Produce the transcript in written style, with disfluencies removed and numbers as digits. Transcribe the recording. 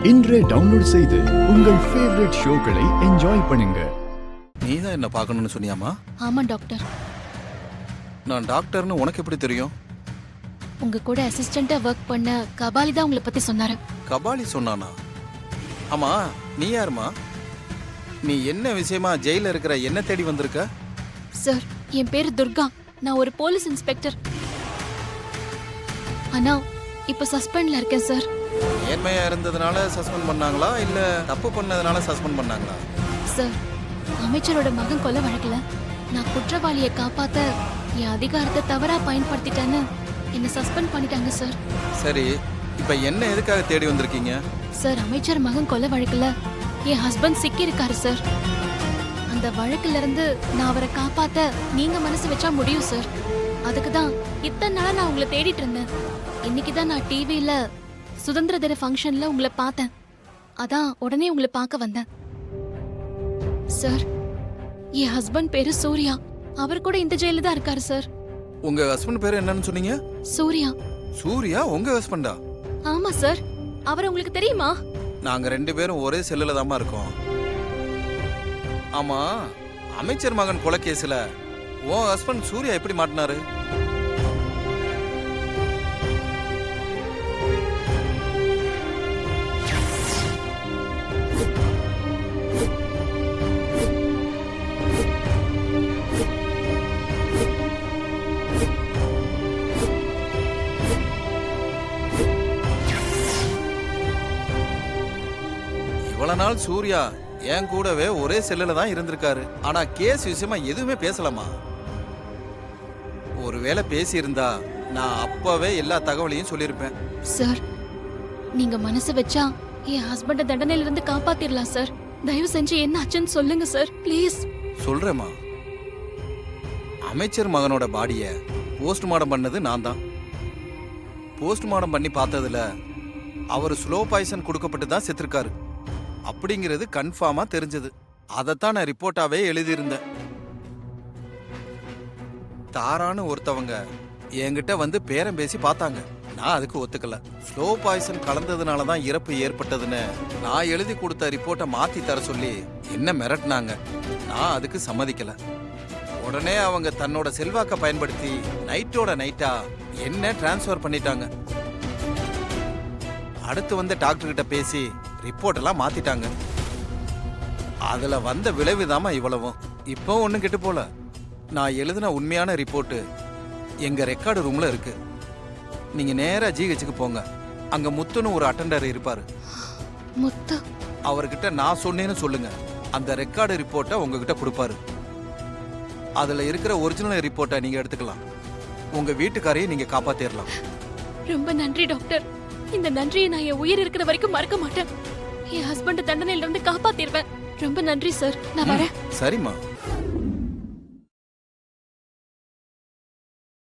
இன்றே டவுன்லோட் செய்து உங்கள் ஃபேவரட் ஷோக்களை என்ஜாய் பண்ணுங்க. நீ தான் என்ன பார்க்கணும்னு சொன்னியாமா? ஆமா டாக்டர். நான் டாக்டர்னு உனக்கு எப்படி தெரியும்? உங்க கூட அசிஸ்டண்டா ஒர்க் பண்ண கபாலி தான் உங்களை பத்தி சொன்னாரு. கபாலி சொன்னானா? ஆமா, நீ யாருமா? நீ என்ன விஷயமா ஜெயில இருக்கிற என்ன தேடி வந்திருக்க? சார், என் பேரு துர்கா. நான் ஒரு போலீஸ் இன்ஸ்பெக்டர். ஆனா இப்ப சஸ்பெண்ட்ல இருக்கேன் சார். நேர்மையா இருந்ததுனால சஸ்பெண்ட் பண்ணாங்களா இல்ல தப்பு பண்ணதுனால சஸ்பெண்ட் பண்ணாங்களா? சார், அமைச்சரோட மகன் கொலை வழக்குல நான் குற்றவாளியை காப்பாத்த என் அதிகாரத்தை தவறா பயன்படுத்திட்டேன்னு என்ன சஸ்பெண்ட் பண்ணிட்டாங்க சார். சரி, இப்ப என்ன எதுக்காக தேடி வந்திருக்கீங்க? சார், அமைச்சர் மகன் கொலை வழக்குல என் ஹஸ்பண்ட் சிக்கி இருக்காரு சார். அந்த வழக்குல இருந்து நான் அவரை காப்பாத்த நீங்க மனசு வச்சா முடியும் சார். அதுக்கு தான் இத்தனை நாளா நான் உங்களை தேடிட்டு இருந்தேன். இன்னைக்கு தான் நான் டிவியில சுதந்திர தின ஃபங்க்ஷன்ல உங்களை பார்த்தேன். அதான் உடனே உங்களை பார்க்க வந்தேன். சார், என் ஹஸ்பண்ட் பேரு சூர்யா. அவர் கூட இந்த ஜெயில தான் இருக்காரு சார். உங்க ஹஸ்பண்ட் பேரு என்னன்னு சொன்னீங்க? சூர்யா. சூர்யா உங்க ஹஸ்பண்டா? ஆமா சார். அவர் உங்களுக்கு தெரியுமா? நாங்க ரெண்டு பேரும் ஒரே செல்லுல தாமா இருக்கோம். ஆமா, அமைச்சர் மகன் கொலை கேஸ்ல உன் ஹஸ்பண்ட் சூர்யா எப்படி மாட்டினாரு? இவ்வளவு நாள் சூர்யா என் கூடவே ஒரே செல்லுல தான் இருந்திருக்காரு. ஆனா கேஸ் விஷயமா எதுவுமே பேசலாமா? ஒருவேளை பேசி இருந்தா நான் அப்பவே எல்லா தகவலையும் சொல்லியிருப்பேன். சார், நீங்க மனசு வச்சா என் ஹஸ்பண்ட தண்டனையில இருந்து காப்பாத்திரலாம் சார். தயவு செஞ்சு என்ன ஆச்சுன்னு சொல்லுங்க சார், ப்ளீஸ். சொல்றேம்மா. அமைச்சர் மகனோட பாடிய போஸ்ட்மார்டம் பண்ணது நான் தான். போஸ்ட்மார்டம் பண்ணி பார்த்ததுல அவர் ஸ்லோ பாய்சன் கொடுக்கப்பட்டு தான் செத்துருக்காரு அப்படிங்கிறது கன்ஃபார்மா தெரிஞ்சது. அதைத்தான் நான் ரிப்போர்ட்டாவே எழுதியிருந்தேன். தாரான்னு ஒருத்தவங்க என்கிட்ட வந்து பேரம் பேசி பார்த்தாங்க. நான் அதுக்கு ஒத்துக்கல. ஸ்லோ பாய்சன் கலந்ததுனால தான் இறப்பு ஏற்பட்டதுன்னு நான் எழுதி கொடுத்த ரிப்போர்ட்டை மாத்தி தர சொல்லி என்ன மிரட்டினாங்க. நான் அதுக்கு சம்மதிக்கல. உடனே அவங்க தன்னோட செல்வாக்க பயன்படுத்தி நைட்டோட நைட்டா என்ன டிரான்ஸ்ஃபர் பண்ணிட்டாங்க. அடுத்து வந்து டாக்டர் கிட்ட பேசி ரிப்போர்ட் எல்லாம் மாத்திட்டாங்க. அதுல வந்த விளைவுதாமா இவ்வளவும். இப்போ ஒண்ணும் கெட்டு போல. நான் எழுதின உண்மையான ரிப்போர்ட் எங்க ரெக்கார்டு ரூம்ல இருக்கு. நீங்க நேரா ஜிஹெச்சுக்கு போங்க. அங்க முத்துன்னு ஒரு அட்டெண்டர் இருப்பாரு. முத்து? அவர்கிட்ட நான் சொன்னேன்னு சொல்லுங்க. அந்த ரெக்கார்டு ரிப்போர்ட்டை உங்ககிட்ட கொடுப்பாரு. அதுல இருக்கிற ஒரிஜினல் ரிப்போர்ட்டை நீங்க எடுத்துக்கலாம். உங்க வீட்டுக்காரையும் நீங்க காப்பாத்திரலாம். ரொம்ப நன்றி டாக்டர். இந்த நன்றியை நான் என் உயிர் இருக்கிற வரைக்கும் மறக்க மாட்டேன். என் ஹஸ்பண்ட் தண்டனையில இருந்து காப்பாத்திடுவேன். ரொம்ப நன்றி சார். நான் வரேன். சரிம்மா.